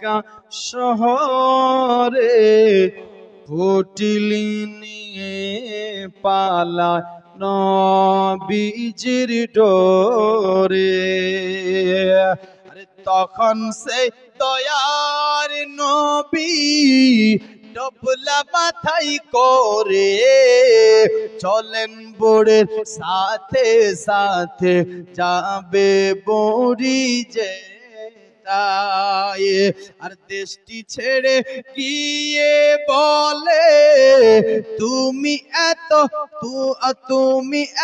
মক্কা শহরে পুটলি নিয়ে পালায় নবীজির ডোরে। আরে তখন সেই দয়ার নবী ডবলা মাথায় করে চলেন বুড়ের সাথে সাথে যাবে বুড়ি যে আর দেশটি ছেড়ে গিয়ে বলে তুমি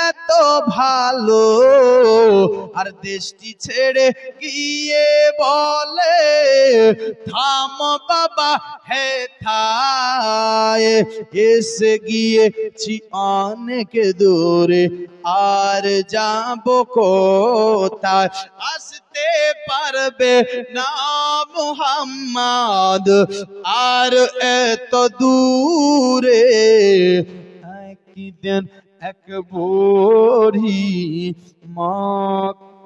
এত ভালো। আর দেশটি ছেড়ে গিয়ে বলে থাম বাবা হে থায়, এসে গিয়েছি অনেক দূরে আর যাব কোথায়, আসতে পারবে না মুহাম্মদ আর এত দূরে। একদিন এক বুড়ি মক্কা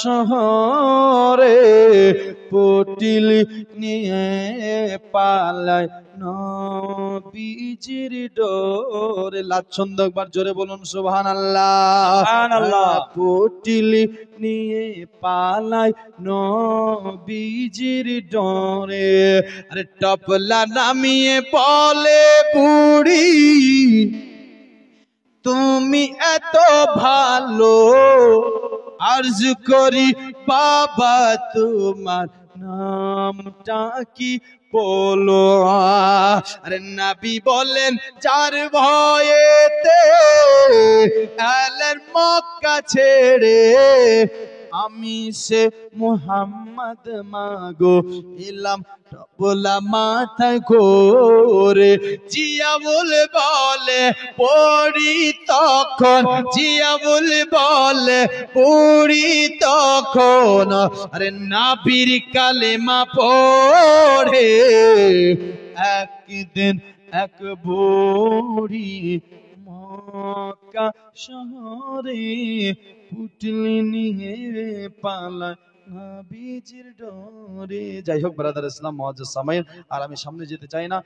শহরে পুটলি নিয়ে পালায় নবীজির ডোরে। লাচ্ছন্দ একবার জোরে বলুন সুবহানাল্লাহ। সুবহানাল্লাহ। পুটলি নিয়ে পালায় নবীজির ডোরে। আরে টপলা নামিয়ে বলে বুড়ি তুমি এত ভালো, আরজ করি বাবা তোমার নামটা কি বলো। আরে নবী বলেন যার ভয়েতে এলেন মক্কা ছেড়ে, আমি সে মুহাম্মদ মাগো এলাম টপলা মাথায় করে। জিয়াউল বলে পড়ি তখন, জিয়াউল বলে পড়ি তখন, আরে নবীর কালেমা পড়ে। একদিন এক বুড়ি মক্কা শহরে পুটলি নিয়ে পালায় নবীজির ডোরে। যাই হোক ব্রাদার ইসলাম মুআজ্জাজ সামাইন, আর আমি সামনে যেতে চাই না।